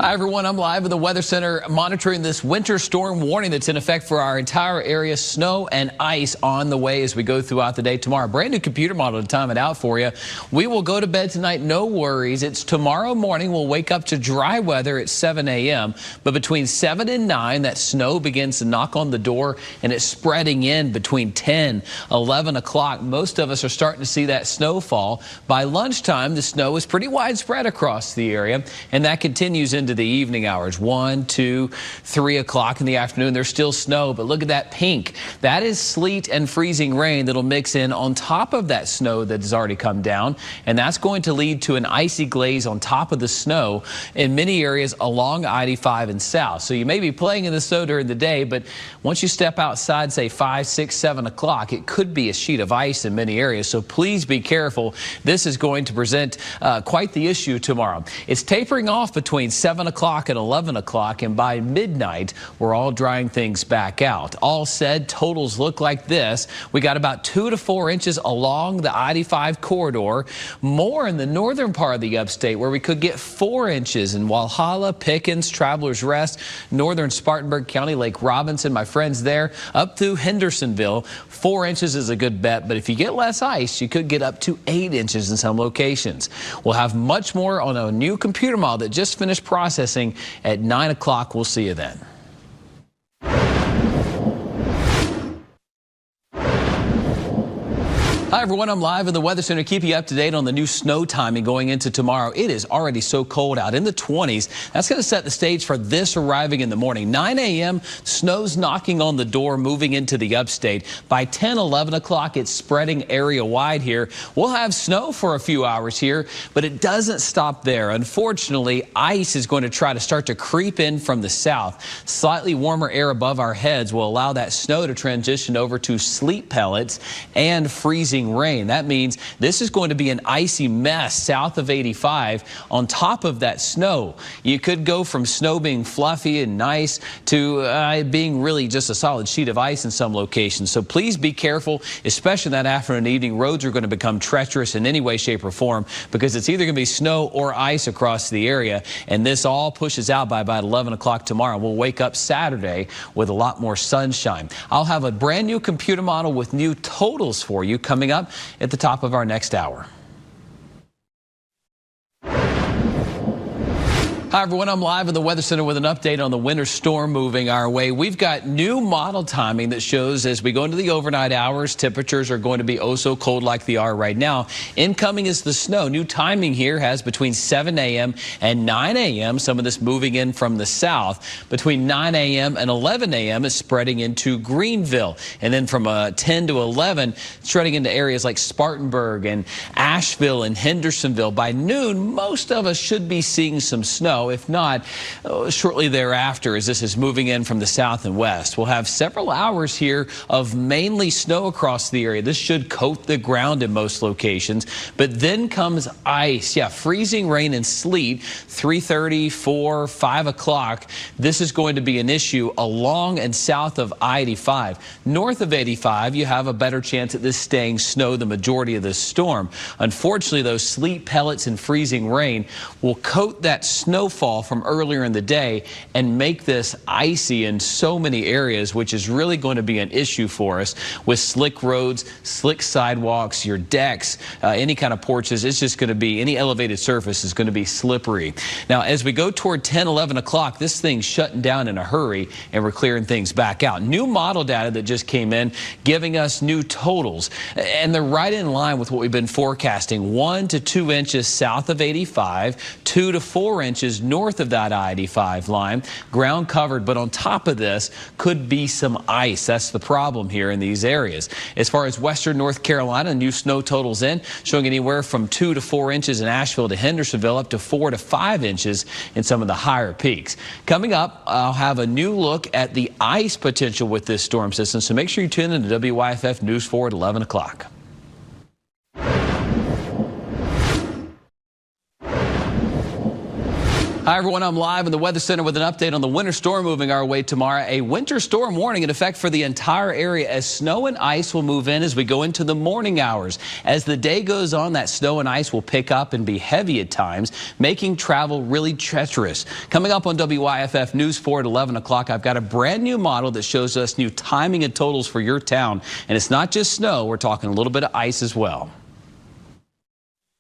Hi, everyone. I'm live at the Weather Center monitoring this winter storm warning that's in effect for our entire area. Snow and ice on the way as we go throughout the day tomorrow. Brand new computer model to time it out for you. We will go to bed tonight. No worries. It's tomorrow morning. We'll wake up to dry weather at 7 a.m. But between 7 and 9, that snow begins to knock on the door and it's spreading in between 10, 11 o'clock. Most of us are starting to see that snowfall. By lunchtime, the snow is pretty widespread across the area, and that continues into the evening hours. 1, 2, 3 o'clock in the afternoon. There's still snow, but look at that pink. That is sleet and freezing rain that'll mix in on top of that snow that has already come down, and that's going to lead to an icy glaze on top of the snow in many areas along I-85 and south. So you may be playing in the snow during the day, but once you step outside, say 5, 6, 7 o'clock, it could be a sheet of ice in many areas. So please be careful. This is going to present quite the issue tomorrow. It's tapering off between 7 o'clock and 11 o'clock, and by midnight, we're all drying things back out. All said, totals look like this. We got about 2 to 4 inches along the I-85 corridor, more in the northern part of the upstate where we could get 4 inches in Walhalla, Pickens, Travelers Rest, northern Spartanburg County, Lake Robinson, my friends there, up through Hendersonville. 4 inches is a good bet, but if you get less ice, you could get up to 8 inches in some locations. We'll have much more on a new computer model that just finished processing at 9 o'clock. We'll see you then. Hi, everyone. I'm live in the Weather Center. Keep you up to date on the new snow timing going into tomorrow. It is already so cold out in the 20s. That's going to set the stage for this arriving in the morning. 9 a.m., snow's knocking on the door, moving into the upstate. By 10, 11 o'clock, it's spreading area wide here. We'll have snow for a few hours here, but it doesn't stop there. Unfortunately, ice is going to try to start to creep in from the south. Slightly warmer air above our heads will allow that snow to transition over to sleet pellets and freezing rain. That means this is going to be an icy mess south of 85 on top of that snow. You could go from snow being fluffy and nice to being really just a solid sheet of ice in some locations. So please be careful, especially that afternoon and evening. Roads are going to become treacherous in any way, shape, or form because it's either going to be snow or ice across the area, and this all pushes out by about 11 o'clock tomorrow. We'll wake up Saturday with a lot more sunshine. I'll have a brand new computer model with new totals for you coming up at the top of our next hour. Hi, everyone. I'm live at the Weather Center with an update on the winter storm moving our way. We've got new model timing that shows as we go into the overnight hours, temperatures are going to be oh so cold like they are right now. Incoming is the snow. New timing here has between 7 a.m. and 9 a.m. Some of this moving in from the south. Between 9 a.m. and 11 a.m. is spreading into Greenville. And then from 10 to 11, spreading into areas like Spartanburg and Asheville and Hendersonville. By noon, most of us should be seeing some snow. If not, shortly thereafter, as this is moving in from the south and west. We'll have several hours here of mainly snow across the area. This should coat the ground in most locations. But then comes ice. Yeah, freezing rain and sleet, 3:30, 4, 5 o'clock. This is going to be an issue along and south of I-85. North of 85, you have a better chance at this staying snow the majority of this storm. Unfortunately, those sleet pellets and freezing rain will coat that snowfall from earlier in the day and make this icy in so many areas, which is really going to be an issue for us with slick roads, slick sidewalks, your decks, any kind of porches. It's just going to be, any elevated surface is going to be slippery. Now, as we go toward 10, 11 o'clock, this thing's shutting down in a hurry and we're clearing things back out. New model data that just came in giving us new totals, and they're right in line with what we've been forecasting. 1 to 2 inches south of 85, 2 to 4 inches north of that I-85 line. Ground covered, but on top of this could be some ice. That's the problem here in these areas. As far as western North Carolina, new snow totals in, showing anywhere from 2 to 4 inches in Asheville to Hendersonville, up to 4 to 5 inches in some of the higher peaks. Coming up, I'll have a new look at the ice potential with this storm system, so make sure you tune in to WYFF News 4 at 11 o'clock. Hi, everyone. I'm live in the Weather Center with an update on the winter storm moving our way tomorrow. A winter storm warning in effect for the entire area as snow and ice will move in as we go into the morning hours. As the day goes on, that snow and ice will pick up and be heavy at times, making travel really treacherous. Coming up on WYFF News 4 at 11 o'clock, I've got a brand new model that shows us new timing and totals for your town. And it's not just snow. We're talking a little bit of ice as well.